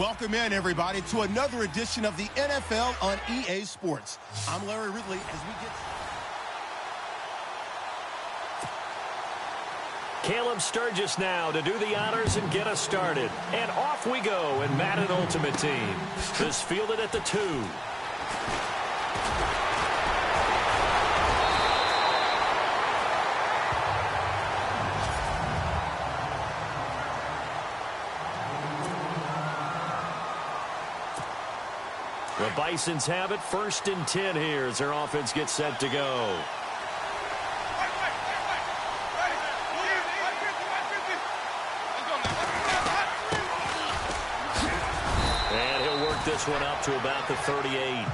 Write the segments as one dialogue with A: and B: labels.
A: Welcome in, everybody, to another edition of the NFL on EA Sports. I'm Larry Ridley as we get...
B: Caleb Sturgis now to do the honors and get us started. And off we go in Madden Ultimate Team. This fielded at the 2. The Bisons have it 1st and 10 here as their offense gets set to go. And he'll work this one up to about the 38.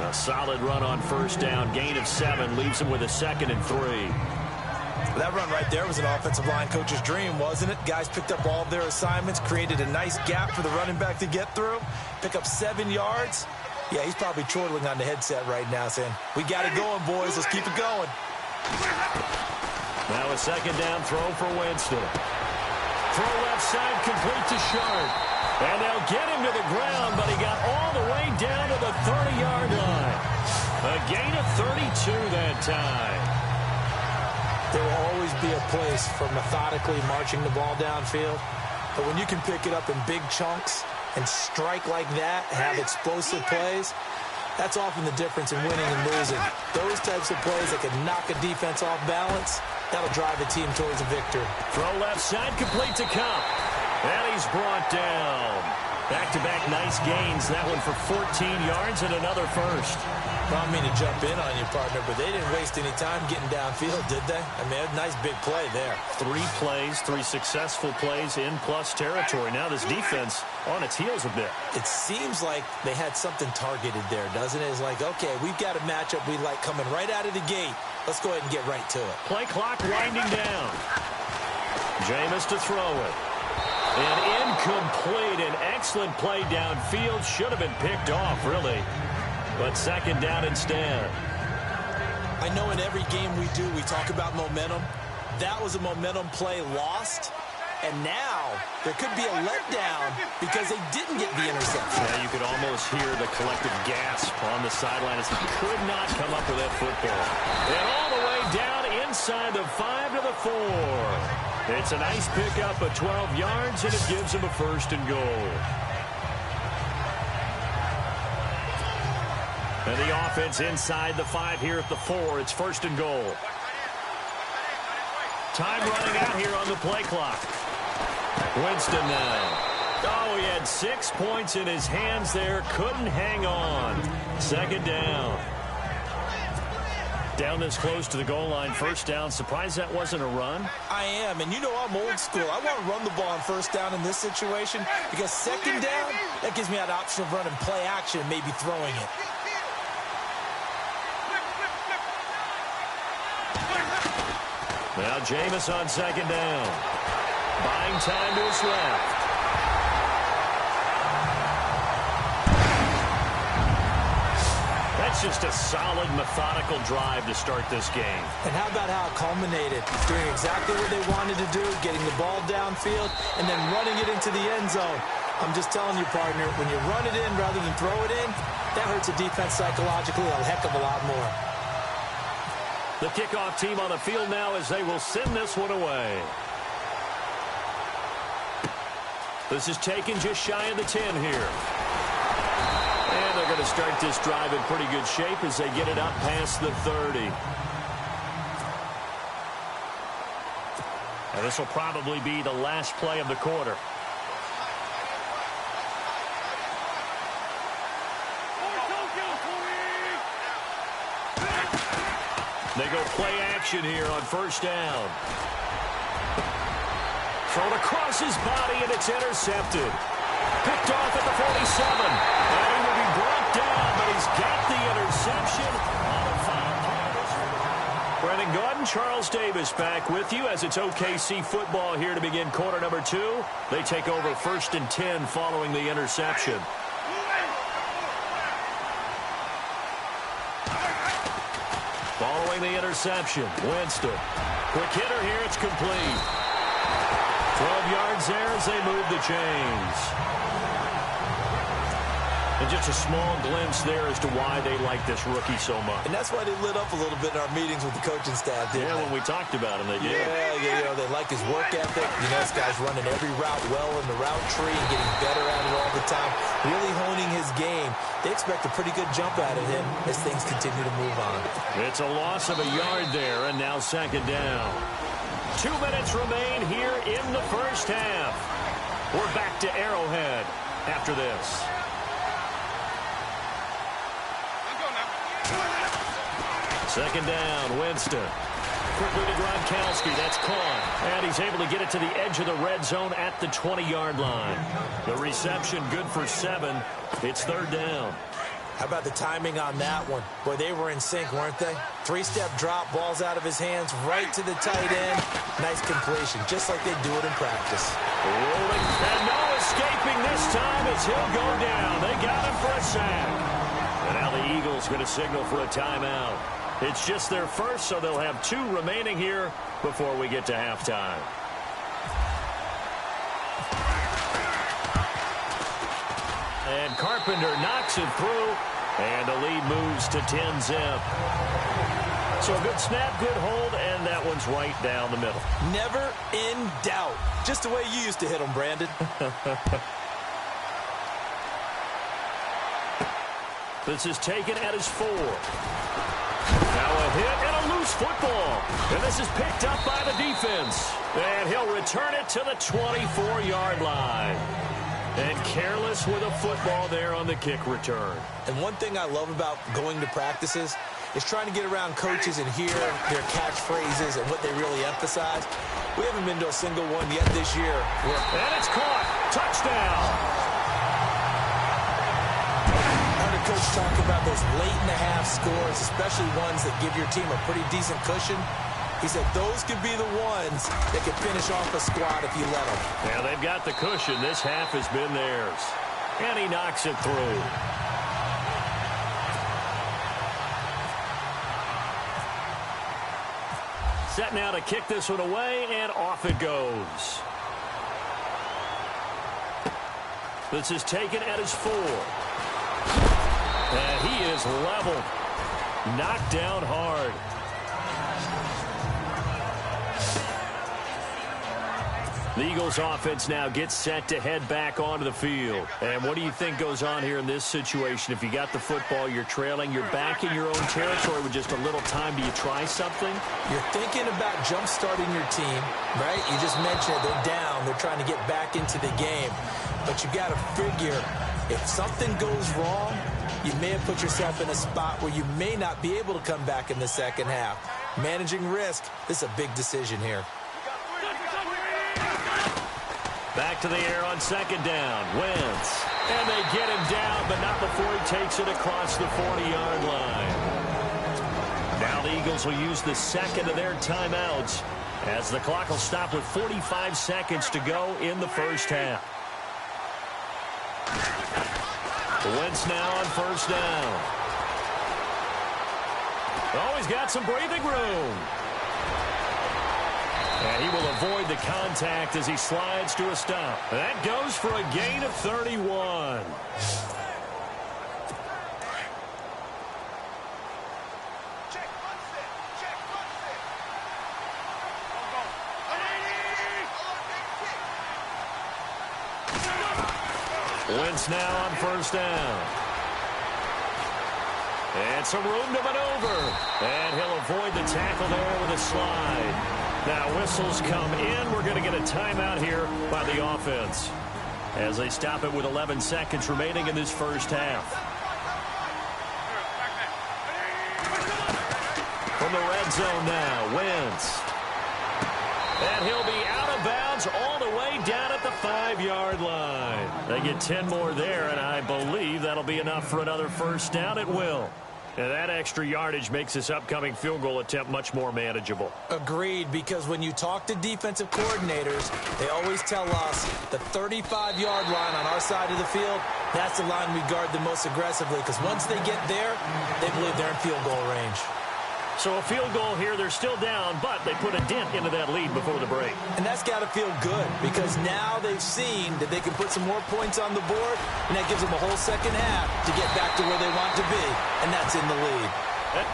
B: A solid run on 1st down. Gain of 7 leaves him with a 2nd and 3.
C: That run right there was an offensive line coach's dream, wasn't it? Guys picked up all of their assignments, created a nice gap for the running back to get through, pick up 7 yards. Yeah, he's probably chortling on the headset right now saying, we got it going, boys. Let's keep it going.
B: Now a 2nd down throw for Winston. Throw left side, complete to Sharp. And they'll get him to the ground, but he got all the way down to the 30-yard line. A gain of 32 that time.
C: There will always be a place for methodically marching the ball downfield. But when you can pick it up in big chunks and strike like that, have explosive plays, that's often the difference in winning and losing. Those types of plays that can knock a defense off balance, that'll drive a team towards a victory.
B: Throw left side, complete to Cup. And he's brought down. Back-to-back nice gains. That one for 14 yards and another first.
C: Well, I mean to jump in on you, partner, but they didn't waste any time getting downfield, did they? I mean, a nice big play there.
B: 3 plays, 3 successful plays in plus territory. Now this defense on its heels a bit.
C: It seems like they had something targeted there, doesn't it? It's like, okay, we've got a matchup we like coming right out of the gate. Let's go ahead and get right to it.
B: Play clock winding down. Jameis to throw it. An incomplete, an excellent play downfield. Should have been picked off, really. But 2nd down instead.
C: I know in every game we do, we talk about momentum. That was a momentum play lost. And now there could be a letdown because they didn't get the interception.
B: Yeah, you could almost hear the collective gasp on the sideline as he could not come up with that football. And all the way down inside the 5 to the 4. It's a nice pickup of 12 yards, and it gives him a 1st and goal. And the offense inside the 5 here at the 4. It's 1st and goal. Time running out here on the play clock. Winston now. Oh, he had 6 points in his hands there. Couldn't hang on. 2nd down. Down this close to the goal line. 1st down. Surprised that wasn't a run?
C: I am. And you know I'm old school. I want to run the ball on 1st down in this situation because 2nd down, that gives me that option of running play action and maybe throwing it.
B: Now Jameis on 2nd down. Buying time to his left. That's just a solid, methodical drive to start this game.
C: And how about how it culminated? Doing exactly what they wanted to do, getting the ball downfield, and then running it into the end zone. I'm just telling you, partner, when you run it in rather than throw it in, that hurts a defense psychologically a heck of a lot more.
B: The kickoff team on the field now as they will send this one away. This is taken just shy of the 10 here. And they're going to start this drive in pretty good shape as they get it up past the 30. And this will probably be the last play of the quarter. They go play action here on 1st down. Thrown across his body, and it's intercepted. Picked off at the 47. And he will be brought down, but he's got the interception on the final play. Brendan Gaudin, Charles Davis back with you as it's OKC football here to begin quarter number 2. They take over 1st and 10 following the interception. Following the interception, Winston. Quick hitter here, it's complete. 12 yards there as they move the chains. And just a small glimpse there as to why they like this rookie so much.
C: And that's why they lit up a little bit in our meetings with the coaching staff, didn't they?
B: When we talked about him, they did.
C: Yeah, they like his work ethic. This guy's running every route well in the route tree and getting better at it all the time, really honing his game. They expect a pretty good jump out of him as things continue to move on.
B: It's a loss of a yard there, and now second down. 2 minutes remain here in the first half. We're back to Arrowhead after this. Second down, Winston. Quickly to Gronkowski. That's caught. And he's able to get it to the edge of the red zone at the 20-yard line. The reception good for 7. It's third down.
C: How about the timing on that one? Boy, they were in sync, weren't they? 3-step drop, balls out of his hands, right to the tight end. Nice completion, just like they do it in practice.
B: Rolling, and no escaping this time as he'll go down. They got him for a sack. And now the Eagles going to signal for a timeout. It's just their first, so they'll have 2 remaining here before we get to halftime. And Carpenter knocks it through, and the lead moves to 10-zip. So a good snap, good hold, and that one's right down the middle.
C: Never in doubt. Just the way you used to hit them, Brandon.
B: This is taken at his 4. Now a hit and a loose football. And this is picked up by the defense. And he'll return it to the 24-yard line. And careless with a football there on the kick return.
C: And one thing I love about going to practices is trying to get around coaches and hear their catchphrases and what they really emphasize. We haven't been to a single one yet this year.
B: And it's caught. Touchdown.
C: Coach talk about those late-in-the-half scores, especially ones that give your team a pretty decent cushion. He said those could be the ones that could finish off a squad if you let them.
B: Yeah, they've got the cushion. This half has been theirs. And he knocks it through. Set now to kick this one away, and off it goes. This is taken at his 4. And he is leveled. Knocked down hard. The Eagles offense now gets set to head back onto the field. And what do you think goes on here in this situation? If you got the football, you're trailing, you're back in your own territory with just a little time. Do you try something?
C: You're thinking about jump-starting your team, right? You just mentioned it. They're down. They're trying to get back into the game. But you got to figure if something goes wrong, you may have put yourself in a spot where you may not be able to come back in the second half. Managing risk, this is a big decision here.
B: Back to the air on second down. Wentz. And they get him down, but not before he takes it across the 40-yard line. Now the Eagles will use the second of their timeouts as the clock will stop with 45 seconds to go in the first half. Wentz now on first down. Oh, he's got some breathing room. And he will avoid the contact as he slides to a stop. That goes for a gain of 31. Wentz now on first down. And some room to maneuver. And he'll avoid the tackle there with a slide. Now whistles come in. We're going to get a timeout here by the offense as they stop it with 11 seconds remaining in this first half. From the red zone now, Wentz. And he'll be out of bounds all the way down at the 5-yard line. They get 10 more there, and I believe that'll be enough for another first down. It will. And that extra yardage makes this upcoming field goal attempt much more manageable.
C: Agreed, because when you talk to defensive coordinators, they always tell us the 35-yard line on our side of the field, that's the line we guard the most aggressively, because once they get there, they believe they're in field goal range.
B: So a field goal here, they're still down, but they put a dent into that lead before the break.
C: And that's got to feel good because now they've seen that they can put some more points on the board, and that gives them a whole second half to get back to where they want to be, and that's in the lead.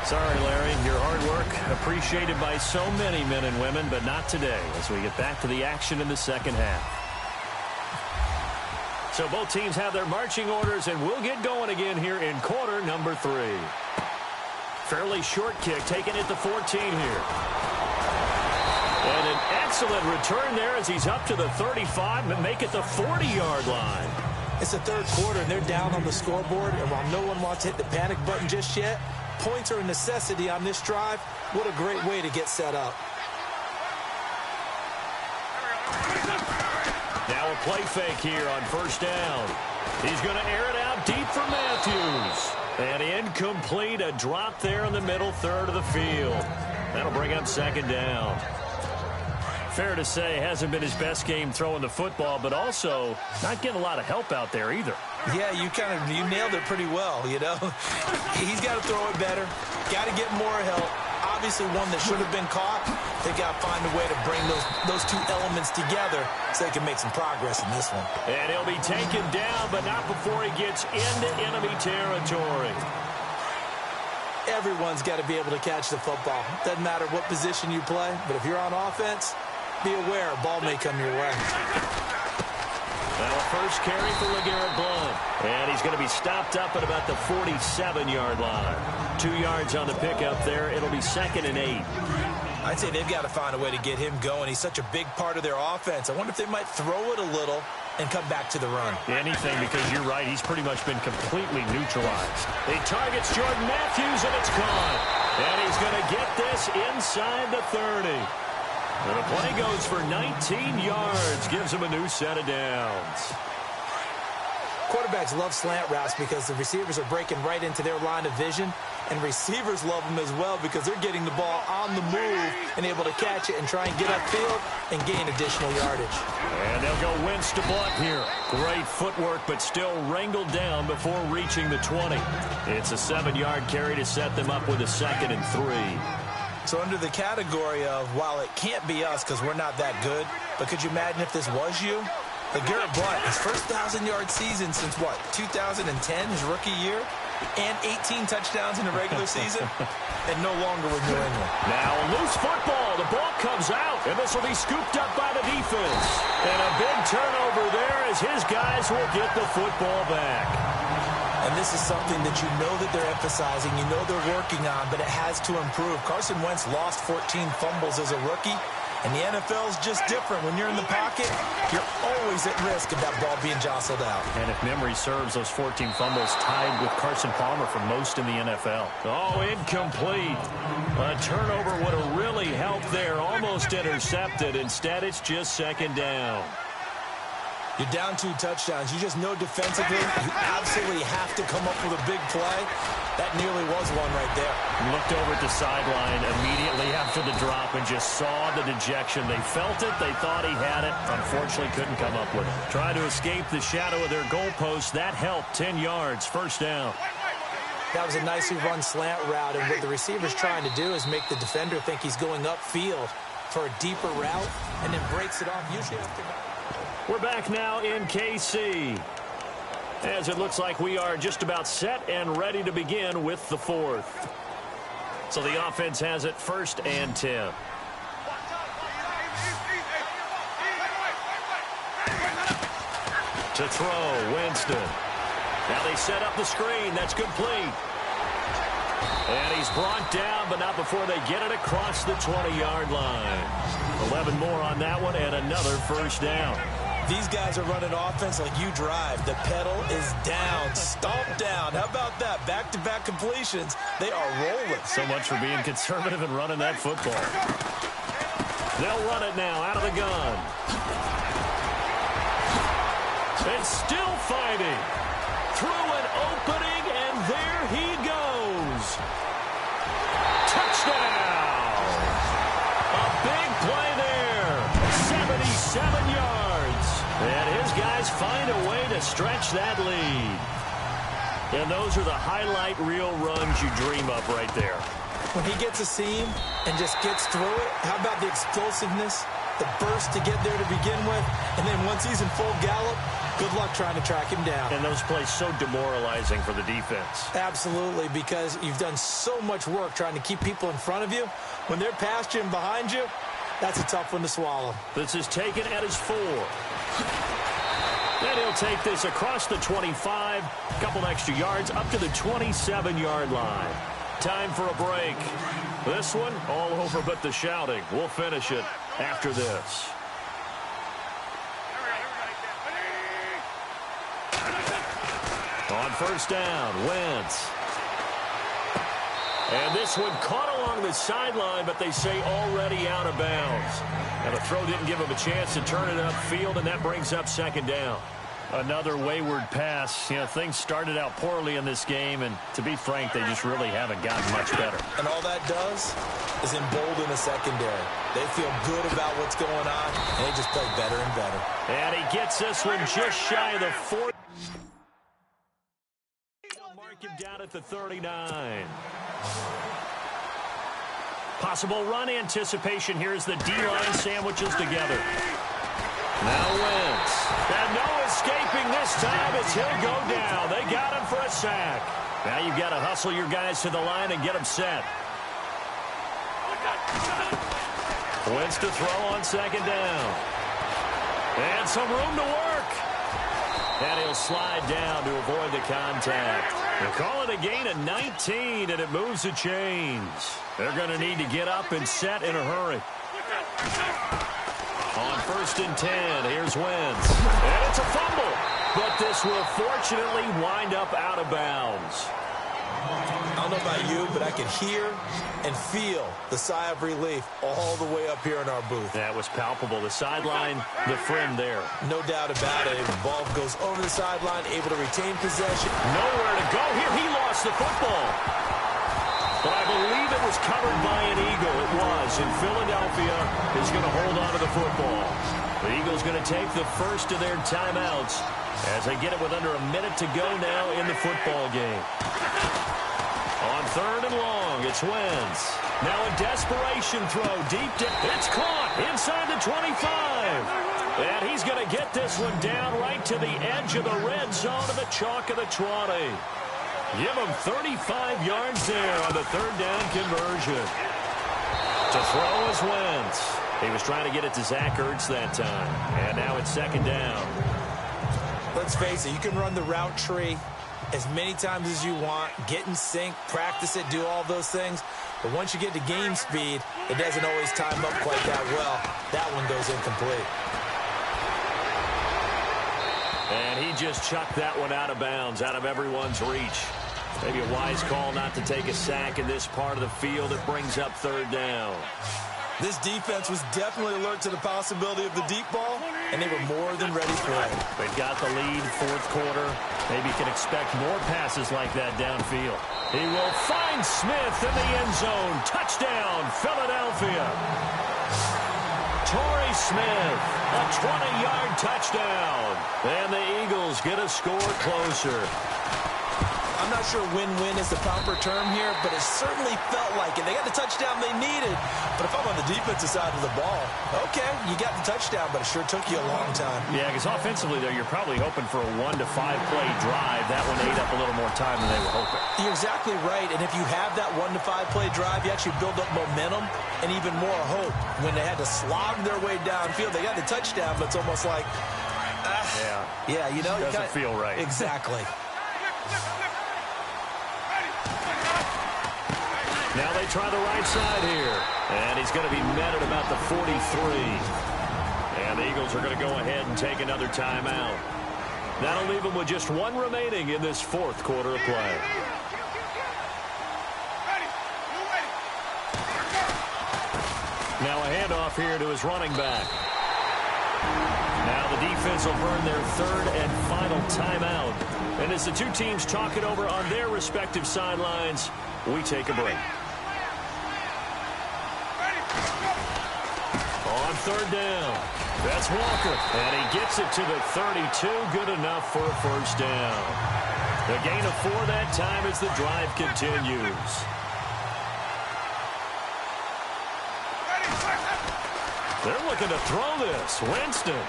B: Sorry, Larry, your hard work appreciated by so many men and women, but not today as we get back to the action in the second half. So both teams have their marching orders, and we'll get going again here in quarter number 3. Fairly short kick, taken at the 14 here. And an excellent return there as he's up to the 35 and make it the 40-yard line.
C: It's the third quarter, and they're down on the scoreboard, and while no one wants to hit the panic button just yet, points are a necessity on this drive. What a great way to get set up.
B: Now a play fake here on first down. He's going to air it out deep for Matthews. And incomplete, a drop there in the middle third of the field. That'll bring up second down. Fair to say, hasn't been his best game throwing the football, but also not getting a lot of help out there either.
C: Yeah, you nailed it pretty well, you know. He's got to throw it better. Got to get more help. Obviously one that should have been caught. They got to find a way to bring those two elements together so they can make some progress in this one.
B: And he'll be taken down, but not before he gets into enemy territory.
C: Everyone's got to be able to catch the football. Doesn't matter what position you play, but if you're on offense, be aware a ball may come your way.
B: Now a first carry for LeGarrette Blount. And he's going to be stopped up at about the 47-yard line. 2 yards on the pickup there. It'll be 2nd and 8.
C: I'd say they've got to find a way to get him going. He's such a big part of their offense. I wonder if they might throw it a little and come back to the run.
B: Anything, because you're right. He's pretty much been completely neutralized. He targets Jordan Matthews, and it's gone. And he's going to get this inside the 30. And the play goes for 19 yards. Gives him a new set of downs.
C: Quarterbacks love slant routes because the receivers are breaking right into their line of vision, and receivers love them as well because they're getting the ball on the move and able to catch it and try and get upfield and gain additional yardage.
B: And they'll go Wentz to Blount here. Great footwork, but still wrangled down before reaching the 20. It's a 7-yard carry to set them up with a 2nd and 3.
C: So under the category of, while it can't be us because we're not that good, but could you imagine if this was you? LeGarrette Blount, his first 1,000-yard season since, what, 2010, his rookie year? And 18 touchdowns in the regular season? And no longer with New England.
B: Now a loose football. The ball comes out, and this will be scooped up by the defense. And a big turnover there as his guys will get the football back.
C: And this is something that you know that they're emphasizing, you know they're working on, but it has to improve. Carson Wentz lost 14 fumbles as a rookie. And the NFL is just different. When you're in the pocket, you're always at risk of that ball being jostled out.
B: And if memory serves, those 14 fumbles tied with Carson Palmer for most in the NFL. Oh, incomplete. A turnover would have really helped there. Almost intercepted. Instead, it's just 2nd down.
C: You're down 2 touchdowns. You just know defensively you absolutely have to come up with a big play. That nearly was one right there.
B: Looked over at the sideline immediately after the drop and just saw the dejection. They felt it. They thought he had it. Unfortunately, couldn't come up with it. Trying to escape the shadow of their goalpost. That helped. 10 yards. First down.
C: That was a nicely run slant route, and what the receiver's trying to do is make the defender think he's going upfield for a deeper route and then breaks it off. Usually after that.
B: We're back now in KC, as it looks like we are just about set and ready to begin with the 4th. So the offense has it 1st and 10. To throw, Winston. Now they set up the screen. That's complete. And he's brought down, but not before they get it across the 20-yard line. 11 more on that one, and another first down.
C: These guys are running offense like you drive. The pedal is down, stomped down. How about that? Back-to-back completions. They are rolling.
B: So much for being conservative and running that football. They'll run it now out of the gun. And still fighting. Through an opening, and there he goes. Touchdown. A big play there. 77 yards. And his guys find a way to stretch that lead. And those are the highlight reel runs you dream of right there.
C: When he gets a seam and just gets through it, how about the explosiveness, the burst to get there to begin with, and then once he's in full gallop, good luck trying to track him down.
B: And those plays so demoralizing for the defense.
C: Absolutely, because you've done so much work trying to keep people in front of you. When they're past you and behind you, that's a tough one to swallow.
B: This is taken at his 4. Then he'll take this across the 25, a couple extra yards up to the 27-yard line. Time for a break. This one all over but the shouting. We'll finish it after this. On first down, Wentz. And this one caught along the sideline, but they say already out of bounds. And the throw didn't give him a chance to turn it upfield, and that brings up second down. Another wayward pass. You know, things started out poorly in this game, and to be frank, they just really haven't gotten much better.
C: And all that does is embolden the secondary. They feel good about what's going on, and they just play better and better.
B: And he gets this one just shy of the 40. Mark him down at the 39. Possible run anticipation here as the D-line sandwiches together. Now Wentz. And no escaping this time as he'll go down. They got him for a sack. Now you've got to hustle your guys to the line and get them set. Wentz to throw on second down. And some room to work. And he'll slide down to avoid the contact. They'll call it a gain of 19, and it moves the chains. They're going to need to get up and set in a hurry. On first and 10, here's Wentz. And it's a fumble. But this will fortunately wind up out of bounds.
C: I don't know about you, but I can hear and feel the sigh of relief all the way up here in our booth.
B: That was palpable. The sideline, the friend there.
C: No doubt about it. The ball goes over the sideline, able to retain possession.
B: Nowhere to go here. He lost the football. But I believe it was covered by an Eagle. It was. And Philadelphia is going to hold on to the football. The Eagles going to take the first of their timeouts as they get it with under a minute to go now in the football game. On third and long, it's Wentz. Now a desperation throw deep. It's caught inside the 25. And he's going to get this one down right to the edge of the red zone of the chalk of the 20. Give him 35 yards there on the third down conversion. To throw is Wentz. He was trying to get it to Zach Ertz that time. And now it's second down.
C: Let's face it, you can run the route tree as many times as you want, get in sync, practice it, do all those things. But once you get to game speed, it doesn't always time up quite that well. That one goes incomplete.
B: And he just chucked that one out of bounds, out of everyone's reach. Maybe a wise call not to take a sack in this part of the field. It brings up third down.
C: This defense was definitely alert to the possibility of the deep ball, and they were more than ready for it.
B: They've got the lead, fourth quarter. Maybe you can expect more passes like that downfield. He will find Smith in the end zone. Touchdown, Philadelphia. Torrey Smith, a 20-yard touchdown. And the Eagles get a score closer.
C: I'm not sure win-win is the proper term here, but it certainly felt like it. They got the touchdown they needed, but if I'm on the defensive side of the ball, okay, you got the touchdown, but it sure took you a long time.
B: Yeah, because offensively, though, you're probably hoping for a 1 to 5 play drive. That one ate up a little more time than they were hoping.
C: You're exactly right, and if you have that 1 to 5 play drive, you actually build up momentum and even more hope. When they had to slog their way downfield, they got the touchdown, but it's almost like, yeah, you know,
B: it doesn't feel right.
C: Exactly.
B: Now they try the right side here. And he's going to be met at about the 43. And the Eagles are going to go ahead and take another timeout. That'll leave them with just one remaining in this fourth quarter of play. Now a handoff here to his running back. Now the defense will burn their third and final timeout. And as the two teams talk it over on their respective sidelines, we take a break. On third down, that's Walker. And he gets it to the 32. Good enough for a first down. The gain of 4 that time as the drive continues. They're looking to throw this. Winston.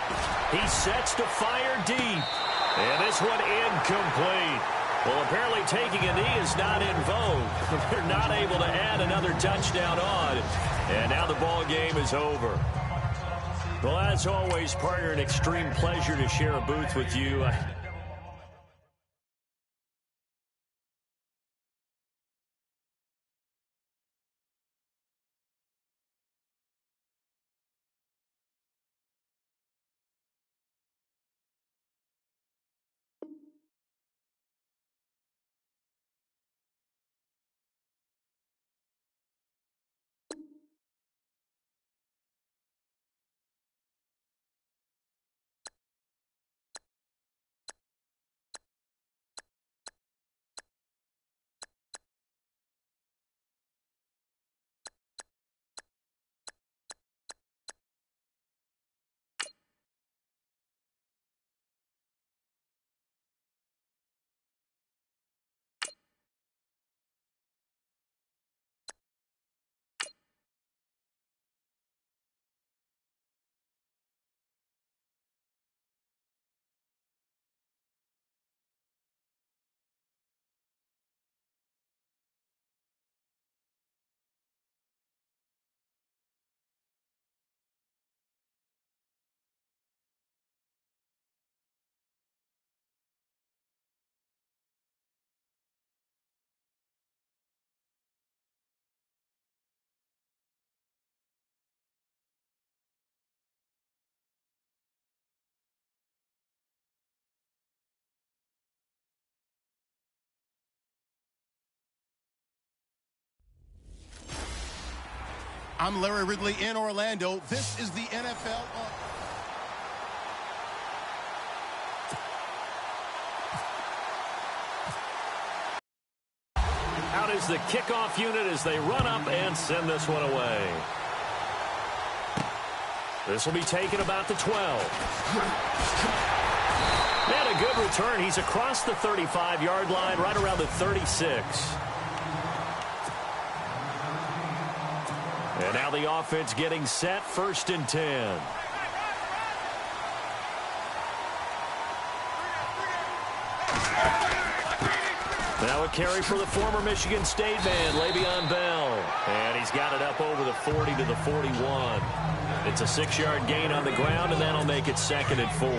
B: He sets to fire deep. And this one incomplete. Well, apparently taking a knee is not in vogue. They're not able to add another touchdown on. And now the ball game is over. Well, as always, partner, an extreme pleasure to share a booth with you.
A: I'm Larry Ridley in Orlando. This is the NFL.
B: Out is the kickoff unit as they run up and send this one away. This will be taken about the 12. And a good return. He's across the 35-yard line, right around the 36. And now the offense getting set, 1st and 10. Now a carry for the former Michigan State man, Le'Veon Bell. And he's got it up over the 40 to the 41. It's a 6-yard gain on the ground, and that'll make it 2nd and 4.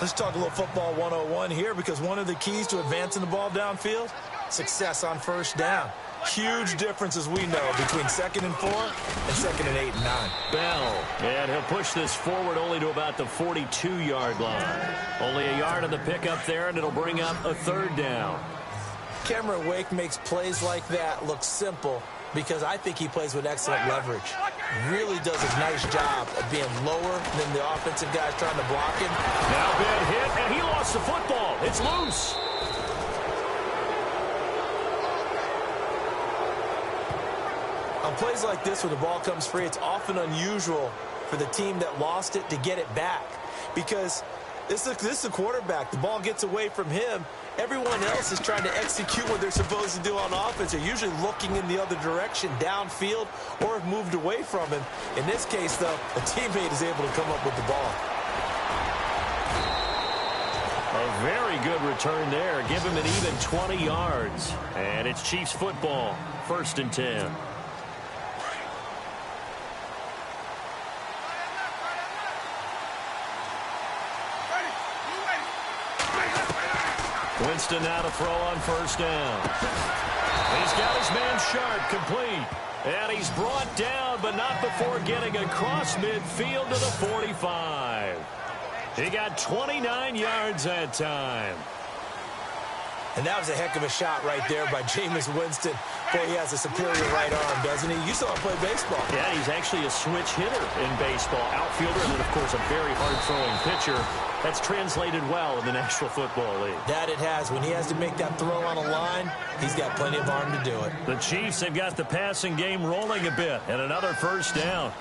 C: Let's talk a little football 101 here, because one of the keys to advancing the ball downfield, success on 1st down. Huge difference, as we know, between 2nd and 4 and 2nd and 8 and 9.
B: Bell, and he'll push this forward only to about the 42-yard line. Only a yard on the pickup there, and it'll bring up a 3rd down.
C: Cameron Wake makes plays like that look simple, because I think he plays with excellent leverage. Really does a nice job of being lower than the offensive guys trying to block him.
B: Now bad hit, and he lost the football. It's loose.
C: On plays like this, when the ball comes free, it's often unusual for the team that lost it to get it back, because this is a quarterback. The ball gets away from him. Everyone else is trying to execute what they're supposed to do on offense. They're usually looking in the other direction, downfield, or have moved away from him. In this case, though, a teammate is able to come up with the ball.
B: A very good return there. Give him an even 20 yards. And it's Chiefs football, 1st and 10. Winston now to throw on 1st down. He's got his man Sharp, complete. And he's brought down, but not before getting across midfield to the 45. He got 29 yards that time.
C: And that was a heck of a shot right there by Jameis Winston. Boy, he has a superior right arm, doesn't he? You saw him play baseball.
B: Yeah, he's actually a switch hitter in baseball. Outfielder, and then, of course, a very hard-throwing pitcher. That's translated well in the National Football League.
C: That it has. When he has to make that throw on a line, he's got plenty of arm to do it.
B: The Chiefs have got the passing game rolling a bit, and another 1st down.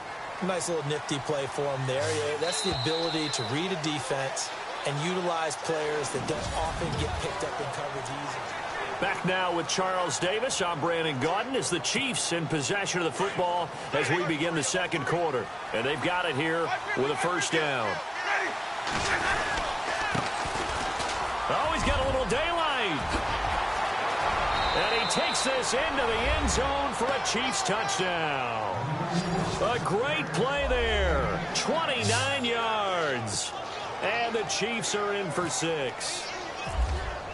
C: Nice little nifty play for him there. Yeah, that's the ability to read a defense and utilize players that don't often get picked up in coverage easily.
B: Back now with Charles Davis. I'm Brandon Gaudin as the Chiefs in possession of the football as we begin the second quarter. And they've got it here with a first down. Oh, he's got a little daylight. And he takes this into the end zone for a Chiefs touchdown. A great play there. 29 yards. And the Chiefs are in for 6.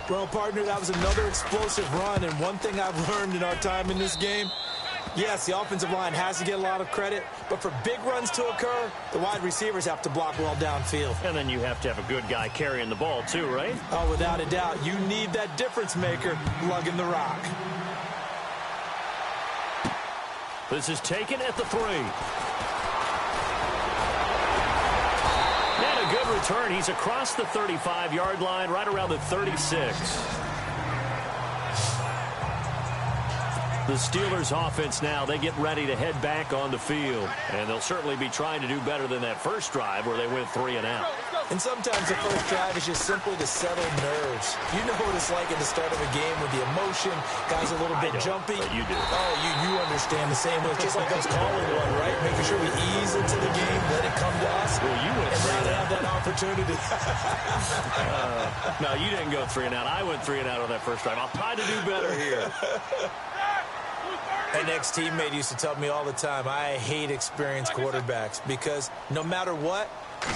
C: Well, partner, that was another explosive run, and one thing I've learned in our time in this game, yes, the offensive line has to get a lot of credit, but for big runs to occur, the wide receivers have to block well downfield.
B: And then you have to have a good guy carrying the ball too, right?
C: Oh, without a doubt. You need that difference maker lugging the rock.
B: This is taken at the 3. And a good return. He's across the 35-yard line, right around the 36. The Steelers offense now, they get ready to head back on the field. And they'll certainly be trying to do better than that first drive where they went 3 and out.
C: And sometimes the first drive is just simply to settle nerves. You know what it's like at the start of a game with the emotion, guys a little bit jumpy.
B: But you do.
C: Oh, you understand the same way. It's just like us calling one, right? Making sure we ease into the game, let it come to us.
B: Well, you went
C: and
B: 3
C: now
B: and
C: to
B: out.
C: have that opportunity.
B: No, you didn't go 3 and out. I went 3 and out on that first drive. I'll try to do better here.
C: An ex-teammate used to tell me all the time, I hate experienced quarterbacks because no matter what,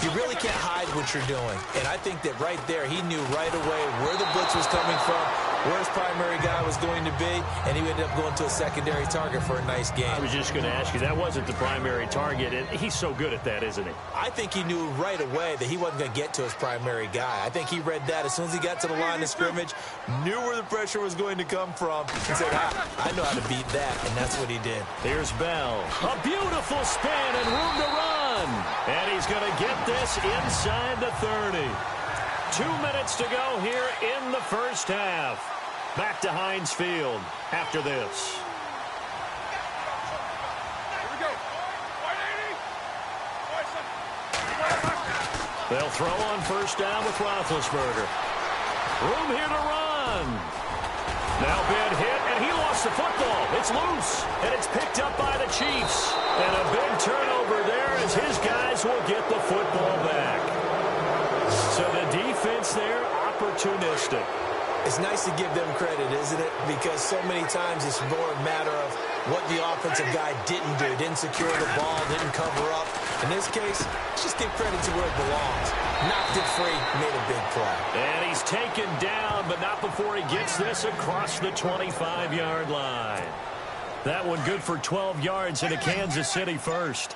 C: you really can't hide what you're doing. And I think that right there, he knew right away where the blitz was coming from, where his primary guy was going to be, and he ended up going to a secondary target for a nice game.
B: I was just going to ask you, that wasn't the primary target. He's so good at that, isn't he?
C: I think he knew right away that he wasn't going to get to his primary guy. I think he read that as soon as he got to the line of scrimmage, knew where the pressure was going to come from, and said, I know how to beat that, and that's what he did.
B: Here's Bell. A beautiful spin and room to run. And he's going to get this inside the 30. 2 minutes to go here in the first half. Back to Heinz Field after this. They'll throw on first down with Roethlisberger. Room here to run. Now Ben hit, and he lost the football. It's loose, and it's picked up by the Chiefs. And a big turnover there as his guys will get the football back. So the defense there, opportunistic.
C: It's nice to give them credit, isn't it? Because so many times it's more a matter of what the offensive guy didn't do. Didn't secure the ball, didn't cover up. In this case, just give credit to where it belongs. Knocked it free, made a big play.
B: And he's taken down, but not before he gets this across the 25-yard line. That one good for 12 yards into Kansas City first.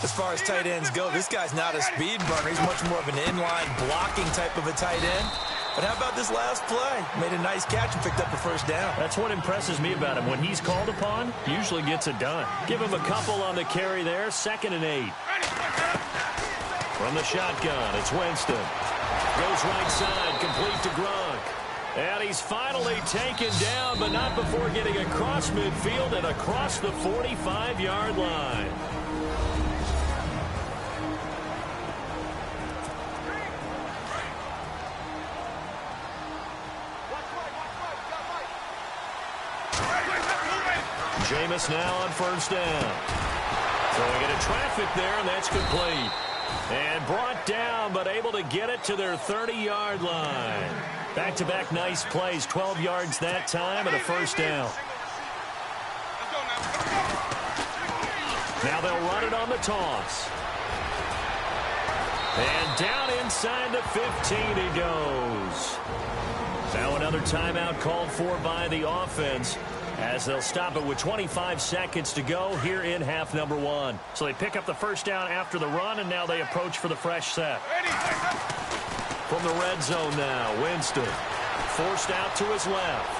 C: As far as tight ends go, this guy's not a speed burner. He's much more of an inline blocking type of a tight end. But how about this last play? Made a nice catch and picked up a first down.
B: That's what impresses me about him. When he's called upon, usually gets it done. Give him a couple on the carry there. 2nd and 8. From the shotgun, it's Winston. Goes right side, complete to Gronk. And he's finally taken down, but not before getting across midfield and across the 45-yard line. Jameis now on first down. Throwing into traffic there, and that's complete. And brought down, but able to get it to their 30-yard line. Back-to-back nice plays, 12 yards that time, and a first down. Now they'll run it on the toss. And down inside the 15 he goes. Now another timeout called for by the offense, as they'll stop it with 25 seconds to go here in half number 1. So they pick up the first down after the run, and now they approach for the fresh set. From the red zone now, Winston forced out to his left.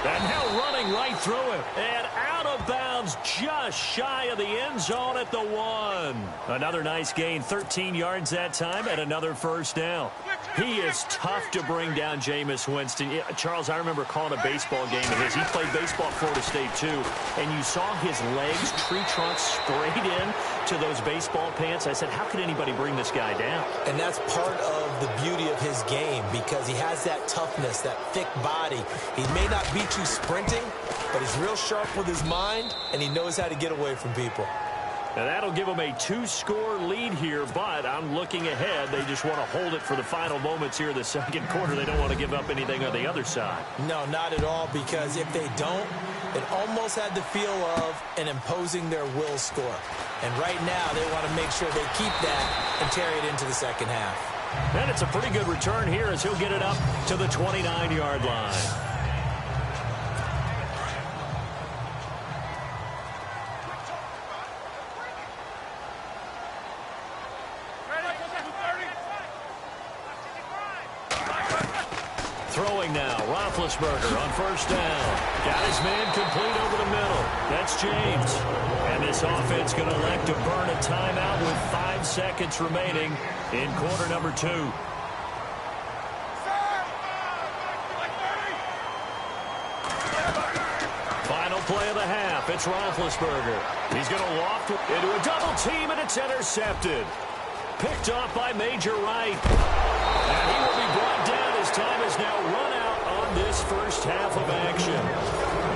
B: And now running right through it. And out of bounds just shy of the end zone at the 1. Another nice gain, 13 yards that time, and another first down. He is tough to bring down, Jameis Winston. Charles, I remember calling a baseball game of his. He played baseball at Florida State, too. And you saw his legs, tree trunks, sprayed in to those baseball pants, I said, how could anybody bring this guy down?
C: And that's part of the beauty of his game because he has that toughness, that thick body. He may not beat you sprinting, but he's real sharp with his mind, and he knows how to get away from people.
B: And that'll give them a 2-score lead here, but I'm looking ahead. They just want to hold it for the final moments here in the second quarter. They don't want to give up anything on the other side.
C: No, not at all, because if they don't, it almost had the feel of an imposing their will score. And right now, they want to make sure they keep that and carry it into the second half.
B: And it's a pretty good return here as he'll get it up to the 29-yard line. Throwing now, Roethlisberger on first down. Got his man complete over the middle. That's James. And this offense going to elect to burn a timeout with 5 seconds remaining in quarter number 2. Final play of the half. It's Roethlisberger. He's going to loft into a double team, and it's intercepted. Picked off by Major Wright. And he will be brought down. His time has now run out on this first half of action.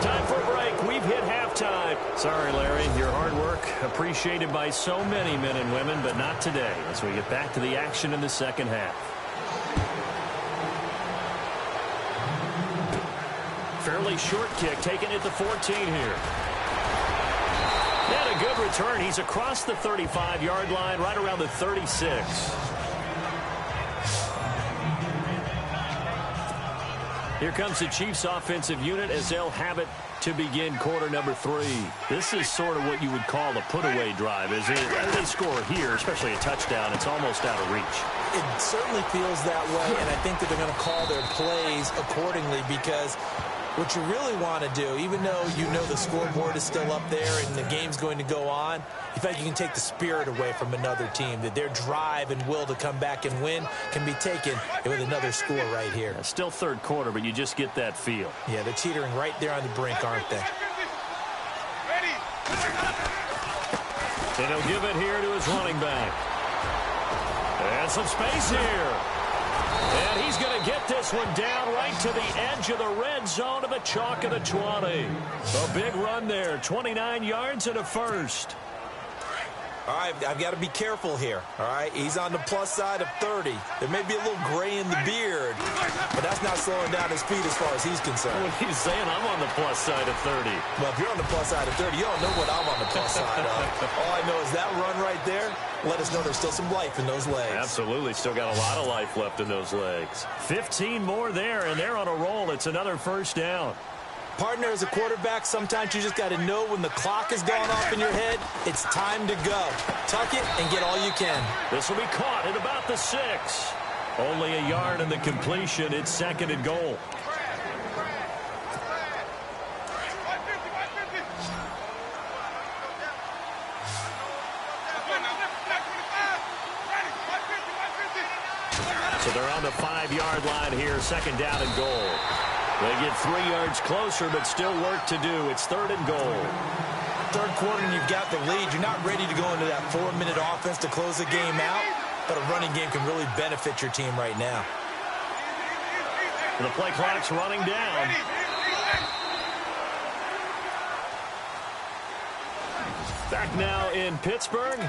B: Time for a break. We've hit halftime. Sorry, Larry. Your hard work appreciated by so many men and women, but not today as we get back to the action in the second half. Fairly short kick taken at the 14 here. And a good return. He's across the 35-yard line, right around the 36. Here comes the Chiefs offensive unit as they'll have it to begin quarter number 3. This is sort of what you would call a put-away drive. As they score here, especially a touchdown, it's almost out of reach.
C: It certainly feels that way, and I think that they're going to call their plays accordingly because what you really want to do, even though you know the scoreboard is still up there and the game's going to go on, you feel like you can take the spirit away from another team, that their drive and will to come back and win can be taken with another score right here.
B: Still third quarter, but you just get that feel.
C: Yeah, they're teetering right there on the brink, aren't they?
B: And he'll give it here to his running back. And some space here. And he's going to get this one down right to the edge of the red zone of the chalk of the 20. A big run there, 29 yards and a first.
C: All right, I've got to be careful here, all right? He's on the plus side of 30. There may be a little gray in the beard, but that's not slowing down his feet as far as he's concerned.
B: When he's saying I'm on the plus side of 30.
C: Well, if you're on the plus side of 30, you don't know what I'm on the plus side of. All I know is that run right there let us know there's still some life in those legs.
B: Absolutely, still got a lot of life left in those legs. 15 more there, and they're on a roll. It's another first down.
C: Partner, as a quarterback, sometimes you just got to know when the clock has gone off in your head, it's time to go. Tuck it and get all you can.
B: This will be caught at about the 6. Only a yard in the completion. It's second and goal. So they're on the 5-yard line here, second down and goal. They get 3 yards closer, but still work to do. It's third and goal.
C: Third quarter, and you've got the lead. You're not ready to go into that 4-minute offense to close the game out, but a running game can really benefit your team right now.
B: The play clock's running down. Back now in Pittsburgh.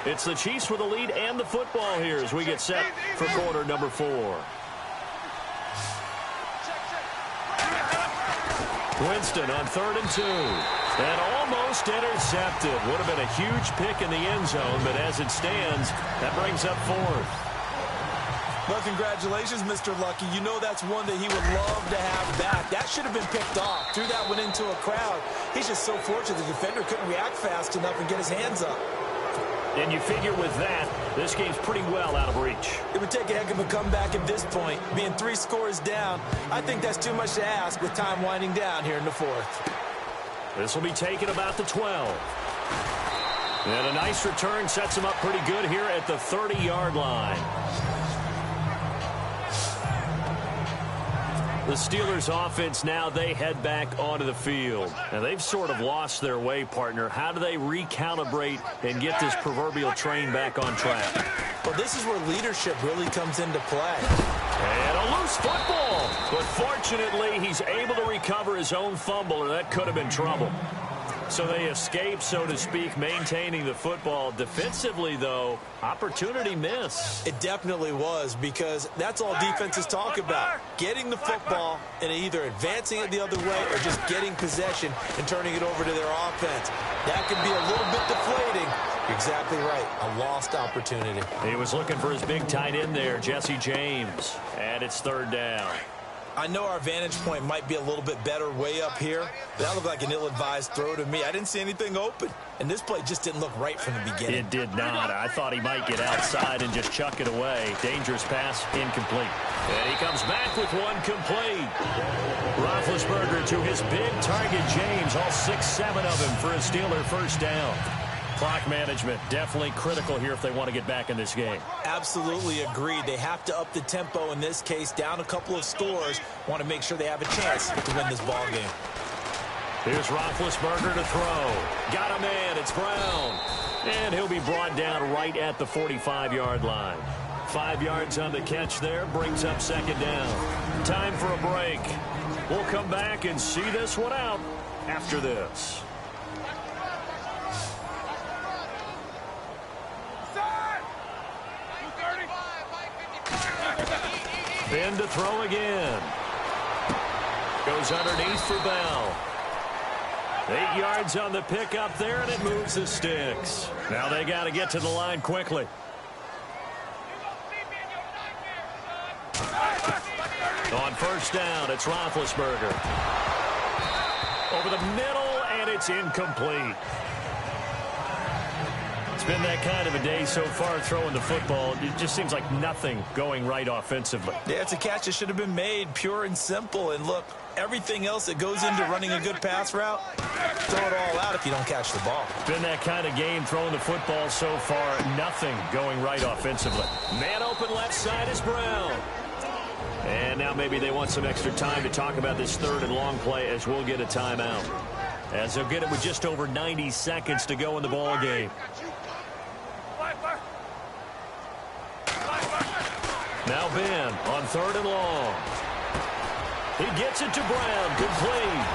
B: It's the Chiefs with the lead and the football here as we get set for quarter number 4. Winston on 3rd and 2. And almost intercepted. Would have been a huge pick in the end zone, but as it stands, that brings up 4th.
C: Well, congratulations, Mr. Lucky. You know that's one that he would love to have back. That should have been picked off. Threw that one into a crowd. He's just so fortunate the defender couldn't react fast enough and get his hands up.
B: And you figure with that, this game's pretty well out of reach.
C: It would take a heck of a comeback at this point. Being 3 scores down, I think that's too much to ask with time winding down here in the 4th.
B: This will be taken about the 12. And a nice return sets him up pretty good here at the 30-yard line. The Steelers offense now, they head back onto the field. Now, they've sort of lost their way, partner. How do they recalibrate and get this proverbial train back on track?
C: Well, this is where leadership really comes into play.
B: And a loose football. But fortunately, he's able to recover his own fumble, or that could have been trouble. So they escape, so to speak, maintaining the football. Defensively, though, opportunity miss.
C: It definitely was, because that's all defenses talk about. Getting the football and either advancing it the other way or just getting possession and turning it over to their offense. That can be a little bit deflating. You're exactly right. A lost opportunity.
B: He was looking for his big tight end there, Jesse James. And it's third down.
C: I know our vantage point might be a little bit better way up here, but that looked like an ill-advised throw to me. I didn't see anything open, and this play just didn't look right from the beginning.
B: It did not. I thought he might get outside and just chuck it away. Dangerous pass, incomplete. And he comes back with one complete. Roethlisberger to his big target, James, all 6-7 of him for a Steeler first down. Clock management, definitely critical here if they want to get back in this game.
C: Absolutely agreed. They have to up the tempo in this case, down a couple of scores. Want to make sure they have a chance to win this ball game.
B: Here's Roethlisberger to throw. Got a man, it's Brown. And he'll be brought down right at the 45-yard line. 5 yards on the catch there, brings up second down. Time for a break. We'll come back and see this one out after this. Ben to throw again. Goes underneath for Bell. 8 yards on the pickup there, and it moves the sticks. Now they got to get to the line quickly. On first down, it's Roethlisberger. Over the middle, and it's incomplete. It's been that kind of a day so far throwing the football. It just seems like nothing going right offensively.
C: Yeah, it's a catch that should have been made, pure and simple. And look, everything else that goes into running a good pass route, throw it all out if you don't catch the ball.
B: It's been that kind of game throwing the football so far. Nothing going right offensively. Man open left side is Brown. And now maybe they want some extra time to talk about this third and long play as we'll get a timeout. As they'll get it with just over 90 seconds to go in the ball game. Now Ben on third and long. He gets it to Brown, complete.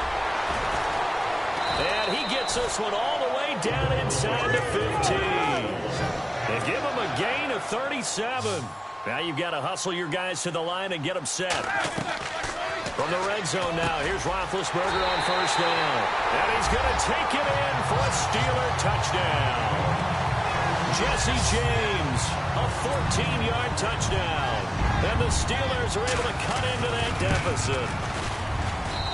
B: And he gets this one all the way down inside the 15. They give him a gain of 37. Now you've got to hustle your guys to the line and get them set. From the red zone now, here's Roethlisberger on first down. And he's going to take it in for a Steeler touchdown. Jesse James, a 14-yard touchdown. And the Steelers are able to cut into that deficit.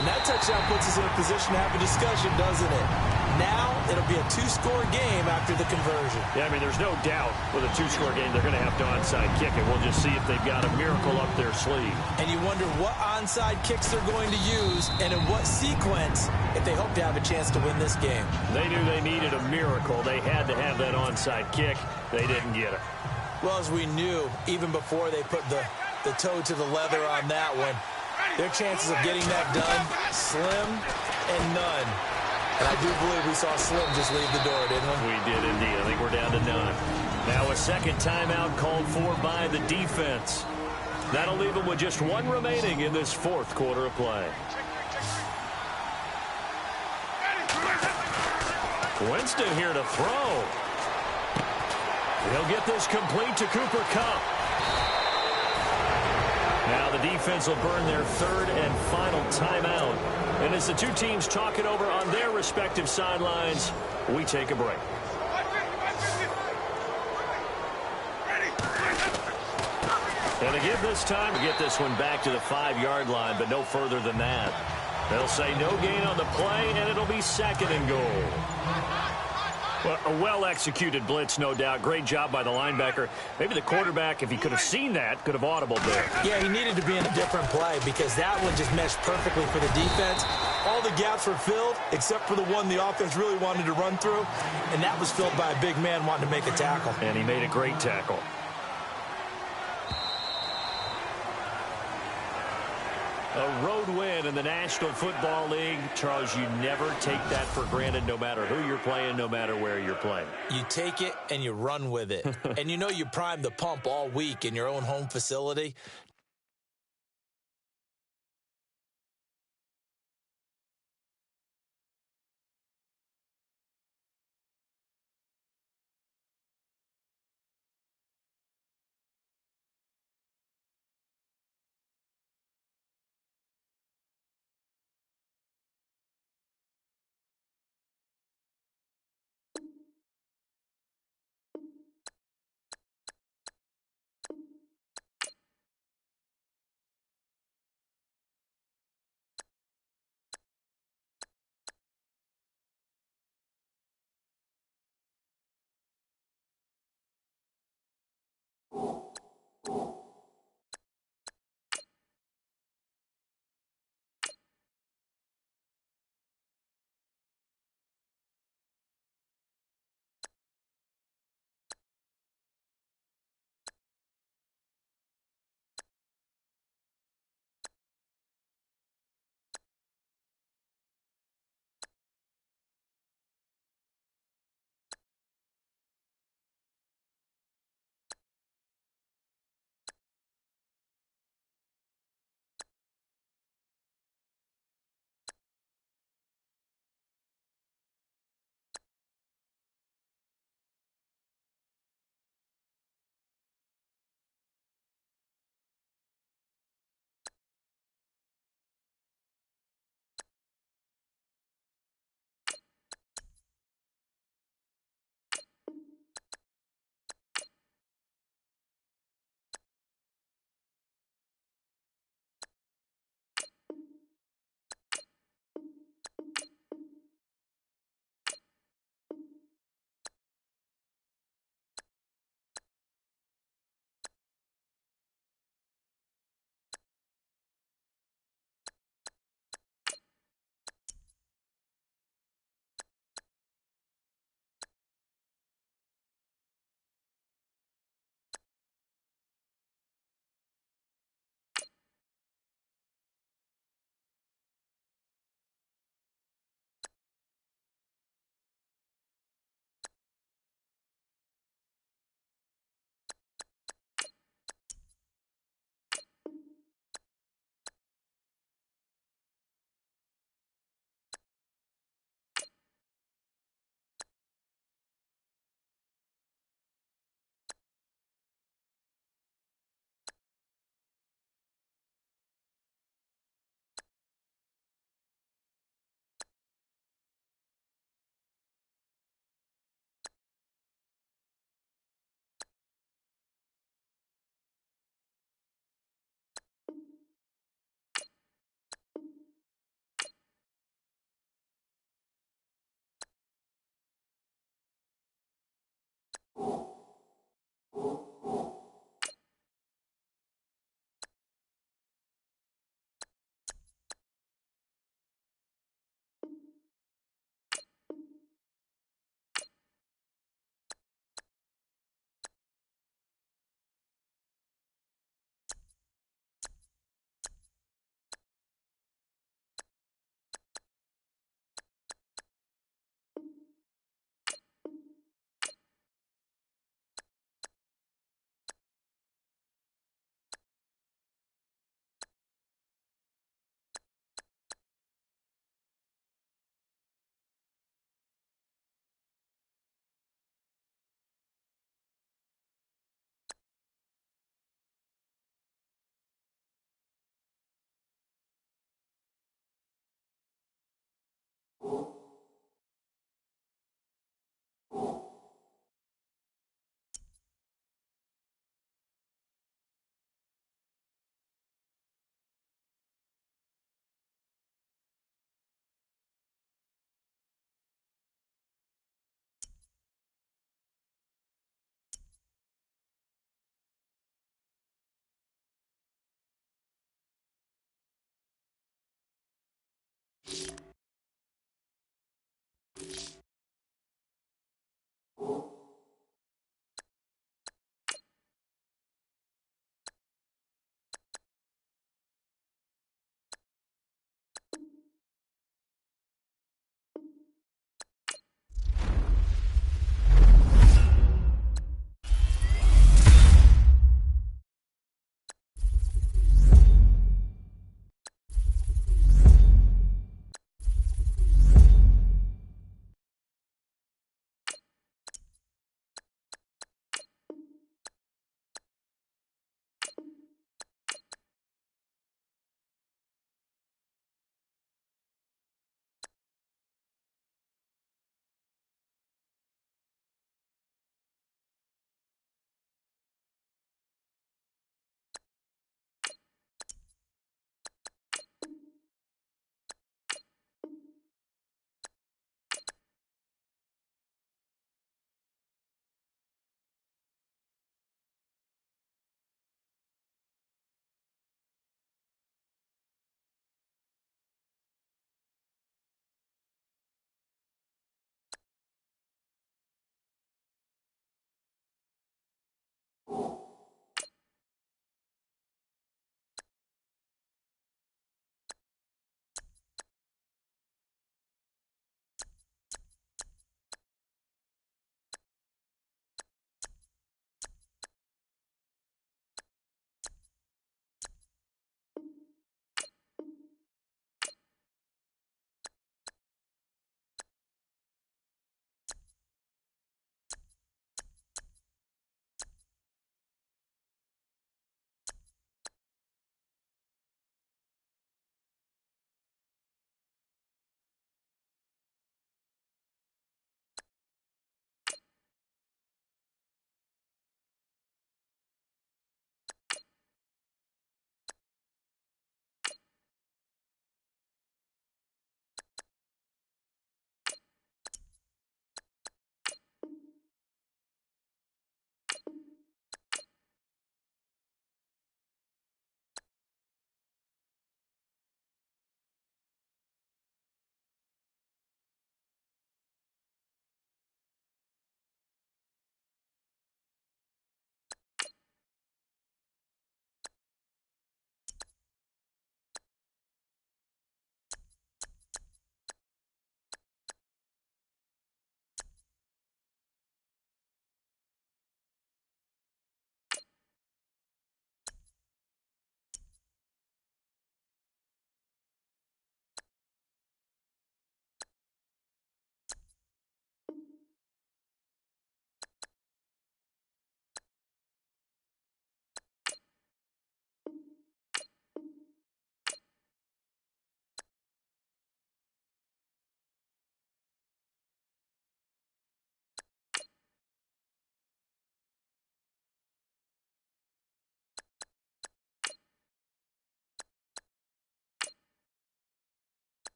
C: And that touchdown puts us in a position to have a discussion, doesn't it? Now it'll be a two-score game after the conversion.
B: Yeah, I mean, there's no doubt with a two-score game they're going to have to onside kick it. We'll just see if they've got a miracle up their sleeve. And
C: you wonder what onside kicks they're going to use and in what sequence if they hope to have a chance to win this game.
B: They knew they needed a miracle. They had to have that onside kick. They didn't get it.
C: Well, as we knew, even before they put the toe to the leather on that one, their chances of getting that done, slim and none. And I do believe we saw Slim just leave the door, didn't we?
B: We did indeed. I think we're down to none. Now a second timeout called for by the defense. That'll leave them with just one remaining in this fourth quarter of play. Winston here to throw. He'll get this complete to Cooper Kupp. Now the defense will burn their third and final timeout. And as the two teams talk it over on their respective sidelines, we take a break. And they give this time to get this one back to the 5-yard line, but no further than that. They'll say no gain on the play, and it'll be second and goal. Well, a well-executed blitz, no doubt. Great job by the linebacker. Maybe the quarterback, if he could have seen that, could have audibled there.
C: Yeah, he needed to be in a different play because that one just meshed perfectly for the defense. All the gaps were filled except for the one the offense really wanted to run through, and that was filled by a big man wanting to make a tackle.
B: And he made a great tackle. A road win in the National Football League. Charles, you never take that for granted no matter who you're playing, no matter where you're playing.
C: You take it and you run with it. And you know you primed the pump all week in your own home facility.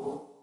D: Cool.